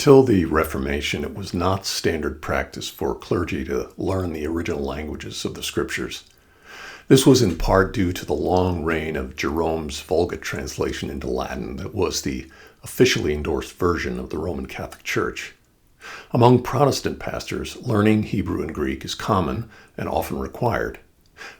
Until the Reformation, it was not standard practice for clergy to learn the original languages of the scriptures. This was in part due to the long reign of Jerome's Vulgate translation into Latin that was the officially endorsed version of the Roman Catholic Church. Among Protestant pastors, learning Hebrew and Greek is common and often required.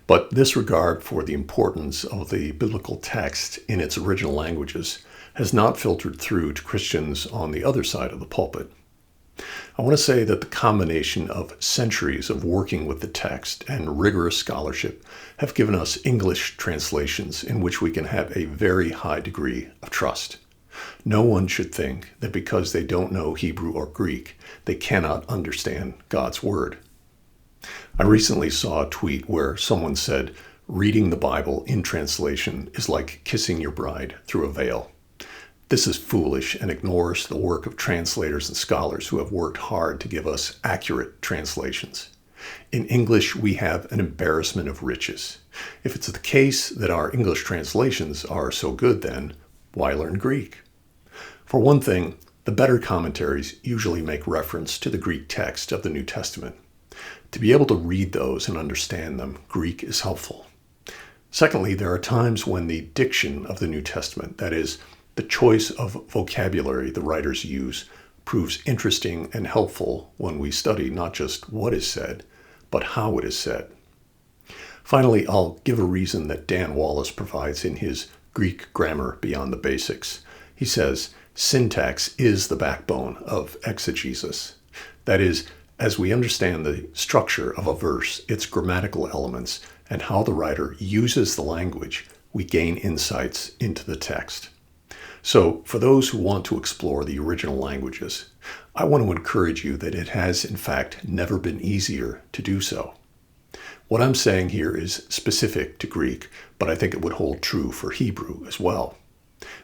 But this regard for the importance of the biblical text in its original languages has not filtered through to Christians on the other side of the pulpit. I want to say that the combination of centuries of working with the text and rigorous scholarship have given us English translations in which we can have a very high degree of trust. No one should think that because they don't know Hebrew or Greek, they cannot understand God's Word. I recently saw a tweet where someone said, reading the Bible in translation is like kissing your bride through a veil. This is foolish and ignores the work of translators and scholars who have worked hard to give us accurate translations. In English, we have an embarrassment of riches. If it's the case that our English translations are so good, then why learn Greek? For one thing, the better commentaries usually make reference to the Greek text of the New Testament. To be able to read those and understand them, Greek is helpful. Secondly, there are times when the diction of the New Testament, that is, the choice of vocabulary the writers use, proves interesting and helpful when we study not just what is said, but how it is said. Finally, I'll give a reason that Dan Wallace provides in his Greek Grammar Beyond the Basics. He says, syntax is the backbone of exegesis. That is, as we understand the structure of a verse, its grammatical elements, and how the writer uses the language, we gain insights into the text. So, for those who want to explore the original languages, I want to encourage you that it has, in fact, never been easier to do so. What I'm saying here is specific to Greek, but I think it would hold true for Hebrew as well.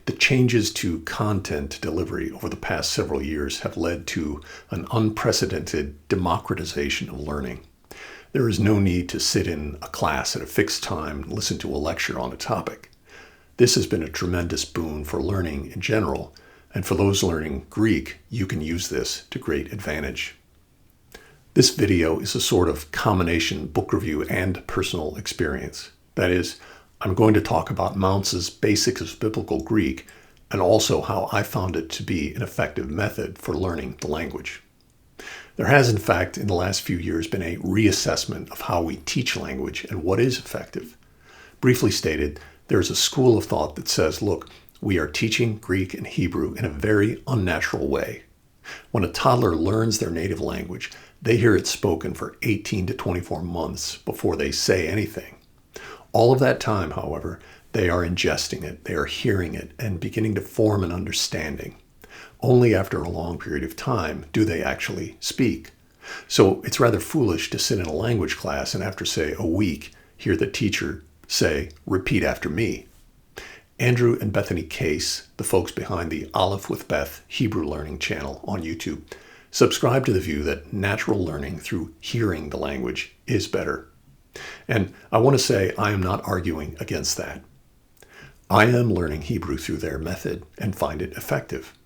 The changes to content delivery over the past several years have led to an unprecedented democratization of learning. There is no need to sit in a class at a fixed time and listen to a lecture on a topic. This has been a tremendous boon for learning in general, and for those learning Greek, you can use this to great advantage. This video is a sort of combination book review and personal experience. That is, I'm going to talk about Mounce's Basics of Biblical Greek and also how I found it to be an effective method for learning the language. There has, in fact, in the last few years been a reassessment of how we teach language and what is effective. Briefly stated, there is a school of thought that says, look, we are teaching Greek and Hebrew in a very unnatural way. When a toddler learns their native language, they hear it spoken for 18 to 24 months before they say anything. All of that time, however, they are ingesting it, they are hearing it, and beginning to form an understanding. Only after a long period of time do they actually speak. So it's rather foolish to sit in a language class and after, say, a week, hear the teacher say, repeat after me. Andrew and Bethany Case, the folks behind the Aleph with Beth Hebrew Learning channel on YouTube, subscribe to the view that natural learning through hearing the language is better. And I want to say I am not arguing against that. I am learning Hebrew through their method and find it effective.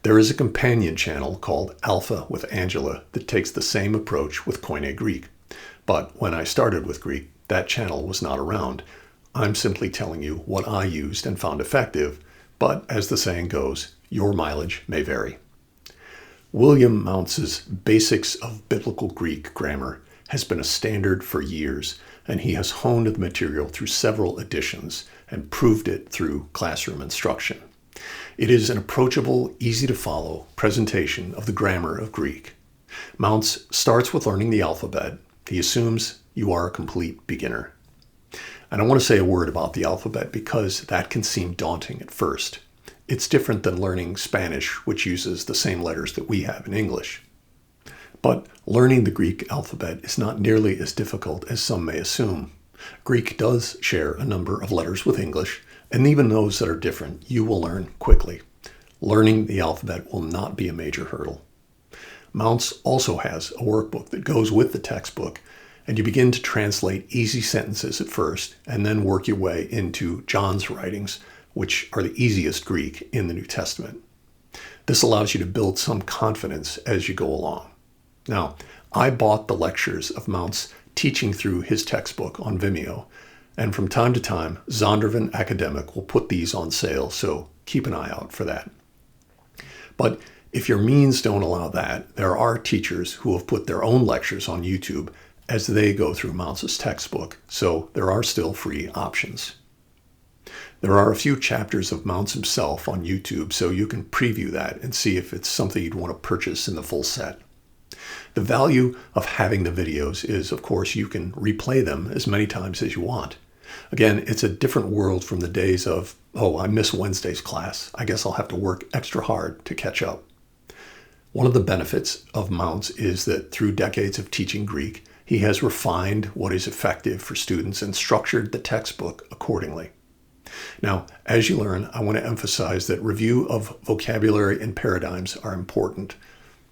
There is a companion channel called Alpha with Angela that takes the same approach with Koine Greek. But when I started with Greek, that channel was not around. I'm simply telling you what I used and found effective, but as the saying goes, your mileage may vary. William Mounce's Basics of Biblical Greek Grammar has been a standard for years, and he has honed the material through several editions and proved it through classroom instruction. It is an approachable, easy-to-follow presentation of the grammar of Greek. Mounce starts with learning the alphabet. He assumes you are a complete beginner. And I want to say a word about the alphabet because that can seem daunting at first. It's different than learning Spanish, which uses the same letters that we have in English. But learning the Greek alphabet is not nearly as difficult as some may assume. Greek does share a number of letters with English, and even those that are different, you will learn quickly. Learning the alphabet will not be a major hurdle. Mounce also has a workbook that goes with the textbook, and you begin to translate easy sentences at first, and then work your way into John's writings, which are the easiest Greek in the New Testament. This allows you to build some confidence as you go along. Now, I bought the lectures of Mount's teaching through his textbook on Vimeo, and from time to time, Zondervan Academic will put these on sale, so keep an eye out for that. But if your means don't allow that, there are teachers who have put their own lectures on YouTube as they go through Mounce's textbook, so there are still free options. There are a few chapters of Mounce himself on YouTube, so you can preview that and see if it's something you'd want to purchase in the full set. The value of having the videos is, of course, you can replay them as many times as you want. Again, it's a different world from the days of, oh, I missed Wednesday's class. I guess I'll have to work extra hard to catch up. One of the benefits of Mounce is that through decades of teaching Greek, he has refined what is effective for students and structured the textbook accordingly. Now, as you learn, I want to emphasize that review of vocabulary and paradigms are important.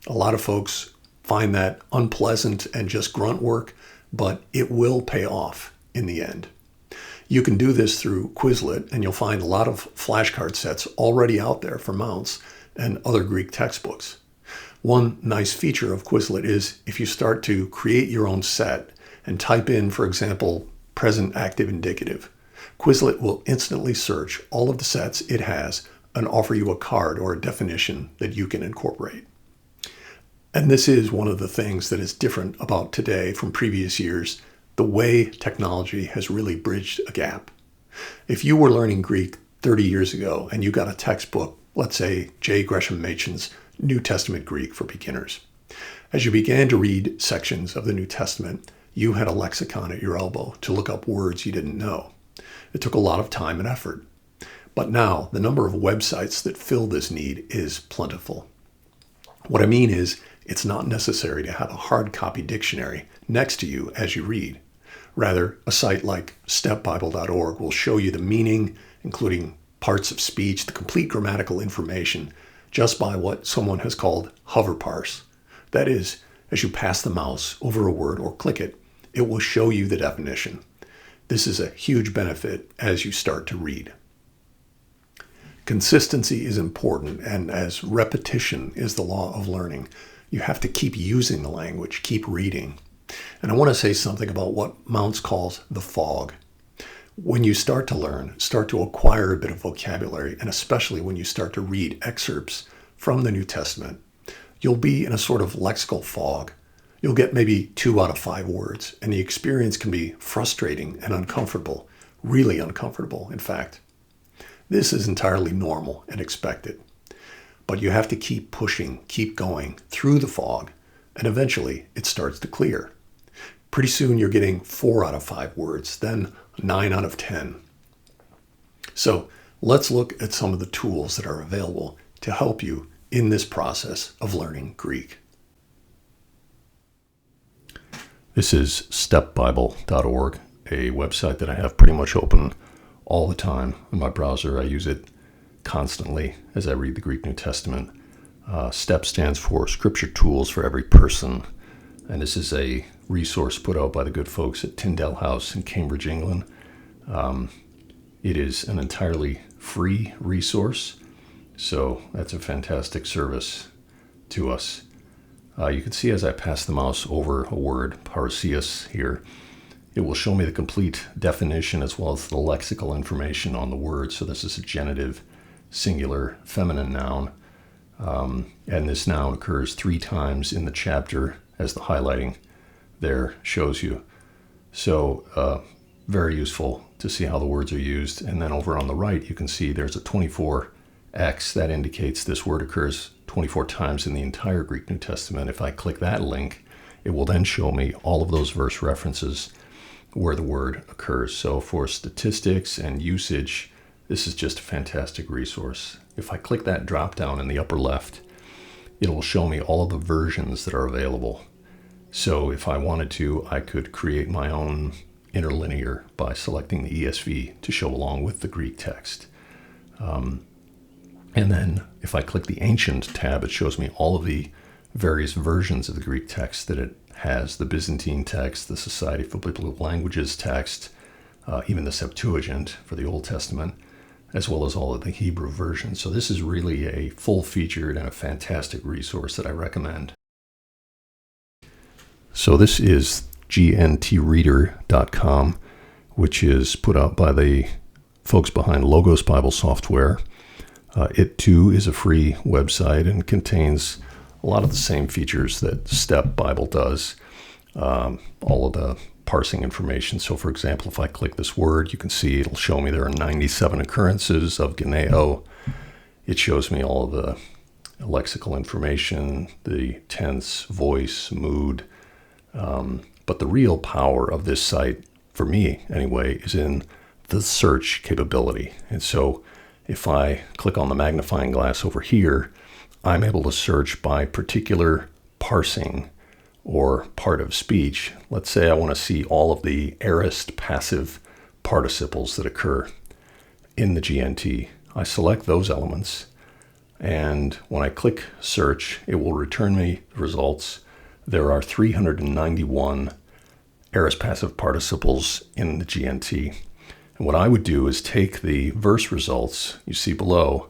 A lot of folks find that unpleasant and just grunt work, but it will pay off in the end. You can do this through Quizlet, and you'll find a lot of flashcard sets already out there for Mounce and other Greek textbooks. One nice feature of Quizlet is if you start to create your own set and type in, for example, present active indicative, Quizlet will instantly search all of the sets it has and offer you a card or a definition that you can incorporate. And this is one of the things that is different about today from previous years, the way technology has really bridged a gap. If you were learning Greek 30 years ago and you got a textbook, let's say J. Gresham Machen's New Testament Greek for Beginners, as you began to read sections of the New Testament, you had a lexicon at your elbow to look up words you didn't know. It took a lot of time and effort. But now, the number of websites that fill this need is plentiful. What I mean is, it's not necessary to have a hard copy dictionary next to you as you read. Rather, a site like stepbible.org will show you the meaning, including parts of speech, the complete grammatical information, just by what someone has called hover parse. That is, as you pass the mouse over a word or click it, it will show you the definition. This is a huge benefit as you start to read. Consistency is important, and as repetition is the law of learning, you have to keep using the language, keep reading. And I want to say something about what Mounce calls the fog. When you start to learn, start to acquire a bit of vocabulary, and especially when you start to read excerpts from the New Testament, you'll be in a sort of lexical fog. You'll get maybe 2 out of 5 words, and the experience can be frustrating and uncomfortable, really uncomfortable, in fact. This is entirely normal and expected. But you have to keep pushing, keep going through the fog, and eventually it starts to clear. Pretty soon you're getting 4 out of 5 words, then 9 out of 10. So let's look at some of the tools that are available to help you in this process of learning Greek. This is stepbible.org, a website that I have pretty much open all the time in my browser. I use it constantly as I read the Greek New Testament. STEP stands for Scripture Tools for Every Person, and this is a resource put out by the good folks at Tyndale House in Cambridge, England. It is an entirely free resource, so that's a fantastic service to us. You can see as I pass the mouse over a word, parasius here, it will show me the complete definition as well as the lexical information on the word. So this is a genitive, singular, feminine noun. And this noun occurs 3 times in the chapter, as the highlighting there shows you. So very useful to see how the words are used. And then over on the right, you can see there's a 24x. That indicates this word occurs 24 times in the entire Greek New Testament. If I click that link, it will then show me all of those verse references where the word occurs. So for statistics and usage, this is just a fantastic resource. If I click that drop down in the upper left, it will show me all of the versions that are available. So if I wanted to, I could create my own interlinear by selecting the ESV to show along with the Greek text. And then if I click the Ancient tab, it shows me all of the various versions of the Greek text that it has: the Byzantine text, the Society for Biblical Languages text, even the Septuagint for the Old Testament. as well as all of the Hebrew versions. So this is really a full-featured and a fantastic resource that I recommend. So this is gntreader.com, which is put out by the folks behind Logos Bible Software. It too is a free website and contains a lot of the same features that Step Bible does. All of the parsing information. So for example, if I click this word, you can see it'll show me there are 97 occurrences of geneo. It shows me all of the lexical information, the tense, voice, mood. But the real power of this site, for me anyway, is in the search capability. And so if I click on the magnifying glass over here, I'm able to search by particular parsing or part of speech. Let's say I want to see all of the aorist passive participles that occur in the GNT. I select those elements, and when I click search, it will return me the results. There are 391 aorist passive participles in the GNT. And what I would do is take the verse results you see below,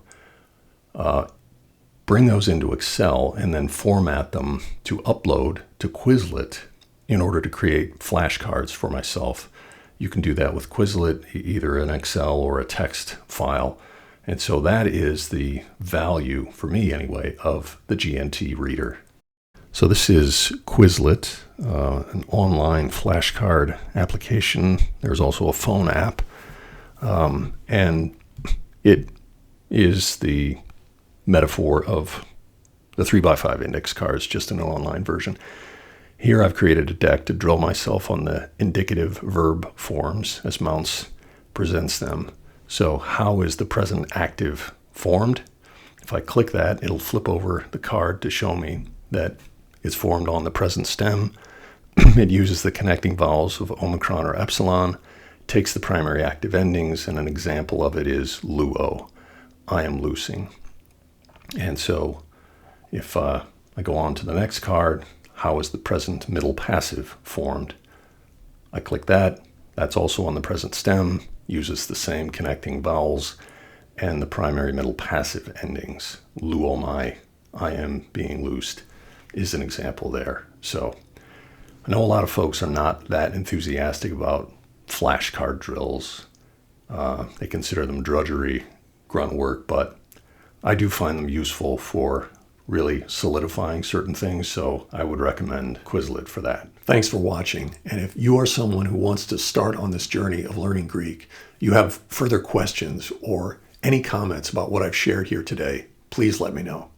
bring those into Excel, and then format them to upload to Quizlet in order to create flashcards for myself. You can do that with Quizlet, either an Excel or a text file. And so that is the value, for me anyway, of the GNT reader. So this is Quizlet, an online flashcard application. There's also a phone app. And it is the metaphor of the 3x5 index cards, just in an online version. Here I've created a deck to drill myself on the indicative verb forms as Mounce presents them. So how is the present active formed? If I click that, it'll flip over the card to show me that it's formed on the present stem. It uses the connecting vowels of Omicron or Epsilon, takes the primary active endings, and an example of it is luo, I am loosing. And so if I go on to the next card, how is the present middle passive formed? I click that. That's also on the present stem, uses the same connecting vowels and the primary middle passive endings. Luomai, I am being loosed, is an example there. So I know a lot of folks are not that enthusiastic about flashcard drills. They consider them drudgery, grunt work, but I do find them useful for really solidifying certain things, so I would recommend Quizlet for that. Thanks for watching, and if you are someone who wants to start on this journey of learning Greek, you have further questions or any comments about what I've shared here today, please let me know.